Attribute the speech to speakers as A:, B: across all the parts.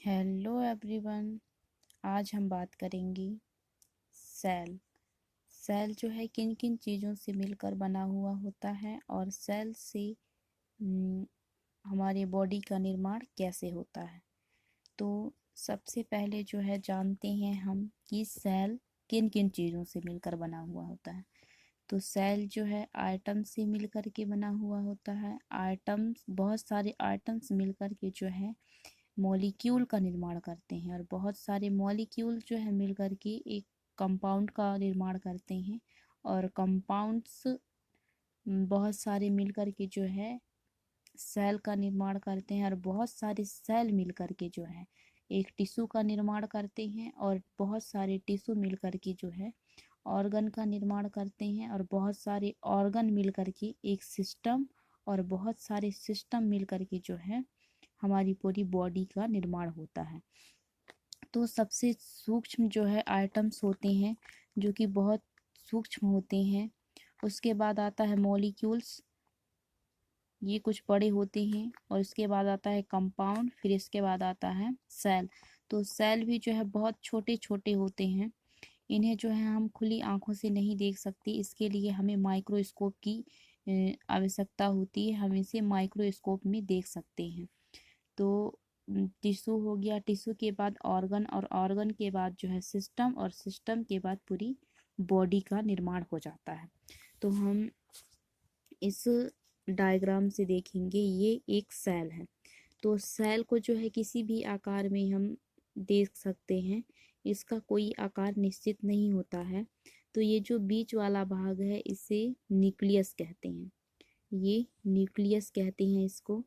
A: Hello everyone. आज हम बात करेंगे सेल। सेल जो है किन किन चीज़ों से मिलकर बना हुआ होता है और सेल से हम्म, हमारे बॉडी का निर्माण कैसे होता है। तो सबसे पहले जो है जानते हैं हम कि सेल किन किन चीज़ों से मिलकर बना हुआ होता है। तो सेल जो है आइटम से मिलकर के बना हुआ होता है। आइटम्स, बहुत सारे आइटम्स मिलकर के जो है मॉलिक्यूल का निर्माण करते हैं और बहुत सारे मॉलिक्यूल जो है मिलकर के एक कंपाउंड का निर्माण करते हैं और कंपाउंड्स बहुत सारे मिलकर के जो है सेल का निर्माण करते हैं और बहुत सारे सेल मिलकर के जो है एक टिश्यू का निर्माण करते हैं और बहुत सारे टिश्यू मिलकर के जो है ऑर्गन का निर्माण करते हैं और बहुत सारे ऑर्गन मिलकर के एक सिस्टम और बहुत सारे सिस्टम मिलकर के जो है हमारी पूरी बॉडी का निर्माण होता है। तो सबसे सूक्ष्म जो है आइटम्स होते हैं जो कि बहुत सूक्ष्म होते हैं। उसके बाद आता है मॉलिक्यूल्स, ये कुछ बड़े होते हैं और इसके बाद आता है कंपाउंड, फिर इसके बाद आता है सेल। तो सेल भी जो है बहुत छोटे छोटे होते हैं। इन्हें जो है हम खुली आंखों से नहीं देख सकते, इसके लिए हमें माइक्रोस्कोप की आवश्यकता होती है। हम इसे माइक्रोस्कोप में देख सकते हैं। तो टिश्यू हो गया, टिश्यू के बाद ऑर्गन और ऑर्गन के बाद जो है सिस्टम और सिस्टम के बाद पूरी बॉडी का निर्माण हो जाता है। तो हम इस डायग्राम से देखेंगे, ये एक सेल है। तो सेल को जो है किसी भी आकार में हम देख सकते हैं, इसका कोई आकार निश्चित नहीं होता है। तो ये जो बीच वाला भाग है इसे न्यूक्लियस कहते हैं, ये न्यूक्लियस कहते हैं इसको।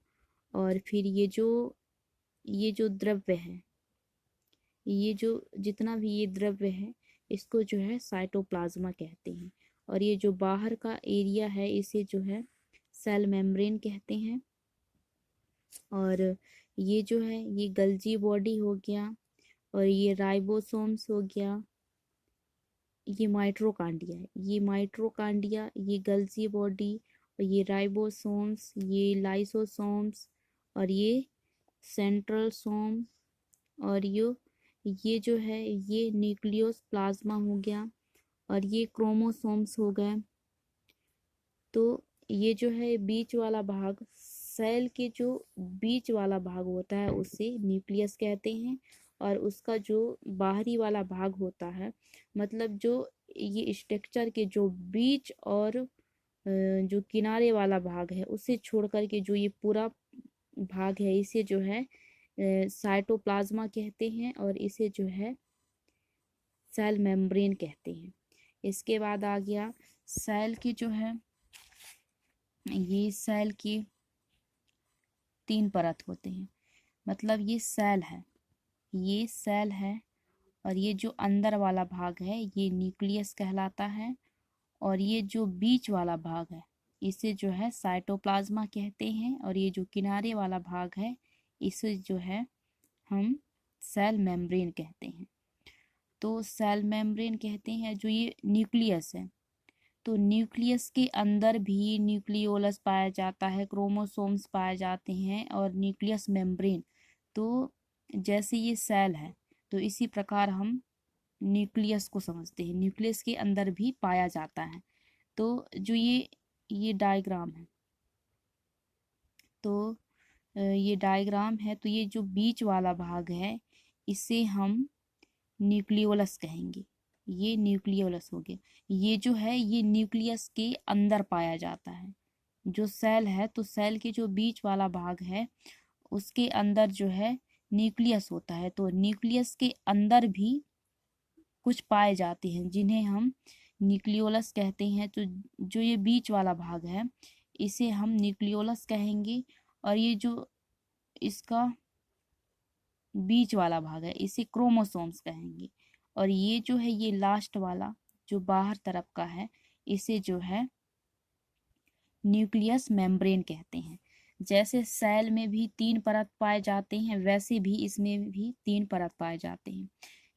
A: और फिर ये जो द्रव्य है, ये जो जितना भी ये द्रव्य है इसको जो है साइटोप्लाज्मा कहते हैं। और ये जो बाहर का एरिया है इसे जो है सेल मेम्ब्रेन कहते हैं। और ये जो है ये गल्जी बॉडी हो गया और ये राइबोसोम्स हो गया, ये माइट्रोकांडिया है, ये माइट्रोकांडिया, ये गल्जी बॉडी और ये राइबोसोम्स, ये लाइसोसोम्स और ये सेंट्रल सोम और ये जो है ये न्यूक्लियस प्लाज्मा हो गया और ये क्रोमोसोम्स हो गए। तो ये जो है बीच वाला भाग, सेल के जो बीच वाला भाग होता है उसे न्यूक्लियस कहते हैं। और उसका जो बाहरी वाला भाग होता है, मतलब जो ये स्ट्रक्चर के जो बीच और जो किनारे वाला भाग है उसे छोड़ करके जो ये पूरा भाग है इसे जो है साइटोप्लाज्मा कहते हैं और इसे जो है सेल मेम्ब्रेन कहते हैं। इसके बाद आ गया सेल की जो है, ये सेल की 3 परत होते हैं। मतलब ये सेल है, ये सेल है और ये जो अंदर वाला भाग है ये न्यूक्लियस कहलाता है। और ये जो बीच वाला भाग है इसे जो है साइटोप्लाज्मा कहते हैं और ये जो किनारे वाला भाग है इसे जो है हम सेल मेम्ब्रेन कहते हैं। तो सेल मेम्ब्रेन कहते हैं जो ये न्यूक्लियस है। तो न्यूक्लियस के अंदर भी न्यूक्लियोलस पाया जाता है, क्रोमोसोम्स पाए जाते हैं और न्यूक्लियस मेम्ब्रेन। तो जैसे ये सेल है तो इसी प्रकार हम न्यूक्लियस को समझते हैं, न्यूक्लियस के अंदर भी पाया जाता है। तो जो ये डायग्राम है, तो ये डायग्राम है, तो ये जो बीच वाला भाग है इसे हम न्यूक्लियोलस कहेंगे, ये न्यूक्लियोलस हो गया। ये जो है ये न्यूक्लियस के अंदर पाया जाता है। जो सेल है तो सेल के जो बीच वाला भाग है उसके अंदर जो है न्यूक्लियस होता है। तो न्यूक्लियस के अंदर भी कुछ पाए जाते हैं जिन्हें हम न्यूक्लियोलस कहते हैं। तो जो ये बीच वाला भाग है इसे हम न्यूक्लियोलस कहेंगे और ये जो इसका बीच वाला भाग है इसे क्रोमोसोम्स कहेंगे। और ये जो है ये लास्ट वाला जो बाहर तरफ का है इसे जो है न्यूक्लियस मेम्ब्रेन कहते हैं। जैसे सेल में भी 3 परत पाए जाते हैं वैसे भी इसमें भी 3 परत पाए जाते हैं।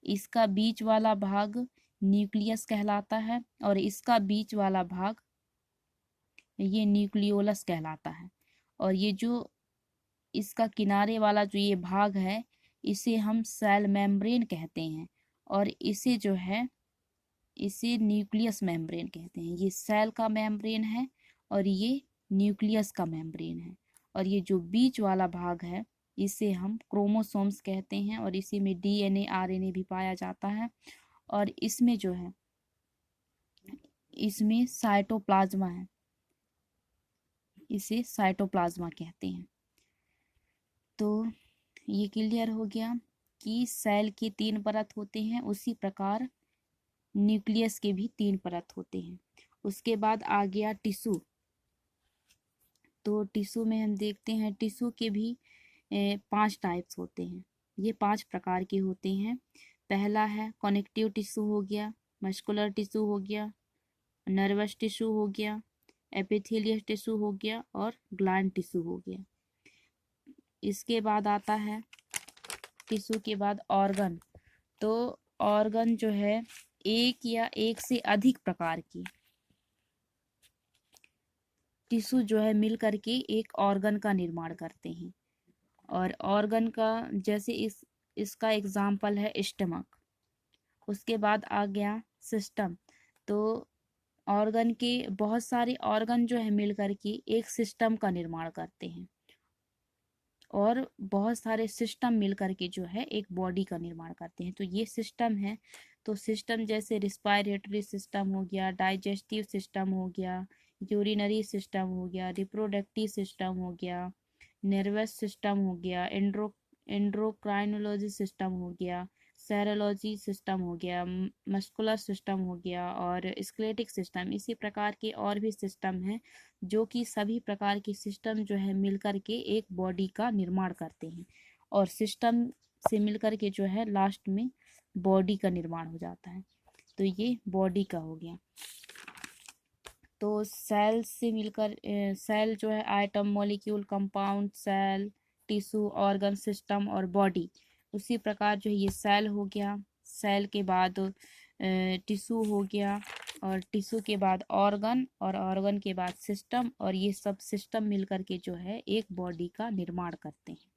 A: इसका बीच वाला भाग न्यूक्लियस कहलाता है और इसका बीच वाला भाग ये न्यूक्लियोलस कहलाता है। और ये जो इसका किनारे वाला जो ये भाग है इसे हम सेल मेम्ब्रेन कहते हैं, और इसे जो है इसे न्यूक्लियस मेम्ब्रेन कहते हैं। ये सेल का मेम्ब्रेन है और ये न्यूक्लियस का मेम्ब्रेन है। और ये जो बीच वाला भाग है इसे हम क्रोमोसोम्स कहते हैं, और इसी में डीएनए आरएनए भी पाया जाता है। और इसमें जो है इसमें साइटोप्लाज्मा है, इसे साइटोप्लाज्मा कहते हैं। तो ये क्लियर हो गया कि सेल के 3 परत होते हैं, उसी प्रकार न्यूक्लियस के भी 3 परत होते हैं। उसके बाद आ गया टिश्यू। तो टिश्यू में हम देखते हैं टिश्यू के भी 5 टाइप्स होते हैं। ये 5 प्रकार के होते हैं। पहला है कनेक्टिव टिश्यू हो गया, मस्कुलर टिश्यू हो गया, नर्वस टिश्यू हो गया, एपिथेलियल टिश्यू हो गया और ग्लैंड टिश्यू हो गया। इसके बाद आता है टिश्यू के बाद ऑर्गन। तो ऑर्गन जो है एक या एक से अधिक प्रकार की टिश्यू जो है मिल करके एक ऑर्गन का निर्माण करते हैं। और ऑर्गन का जैसे इसका एग्जाम्पल है स्टमक। उसके बाद आ गया सिस्टम। तो ऑर्गन के बहुत सारे ऑर्गन जो है मिल करके एक सिस्टम का निर्माण करते हैं, और बहुत सारे सिस्टम मिल करके जो है एक बॉडी का निर्माण करते हैं। तो ये सिस्टम है। तो सिस्टम जैसे रिस्पायरेटरी सिस्टम हो गया, डाइजेस्टिव सिस्टम हो गया, यूरिनरी सिस्टम हो गया, रिप्रोडक्टिव सिस्टम हो गया, नर्वस सिस्टम हो गया, एंड्रोक्राइनोलॉजी सिस्टम हो गया, सेरोलॉजी सिस्टम हो गया, मस्कुलर सिस्टम हो गया और स्केलेटिक सिस्टम। इसी प्रकार के और भी सिस्टम हैं, जो कि सभी प्रकार के सिस्टम जो है मिलकर के एक बॉडी का निर्माण करते हैं। और सिस्टम से मिलकर के जो है लास्ट में बॉडी का निर्माण हो जाता है। तो ये बॉडी का हो गया। तो सेल से मिलकर सेल जो है item, molecule, compound, cell, tissue, organ, system और बॉडी। उसी प्रकार जो है ये सेल हो गया, सेल के बाद टिश्यू हो गया, और टिश्यू के बाद ऑर्गन, और ऑर्गन के बाद सिस्टम, और ये सब सिस्टम मिलकर के जो है एक बॉडी का निर्माण करते हैं।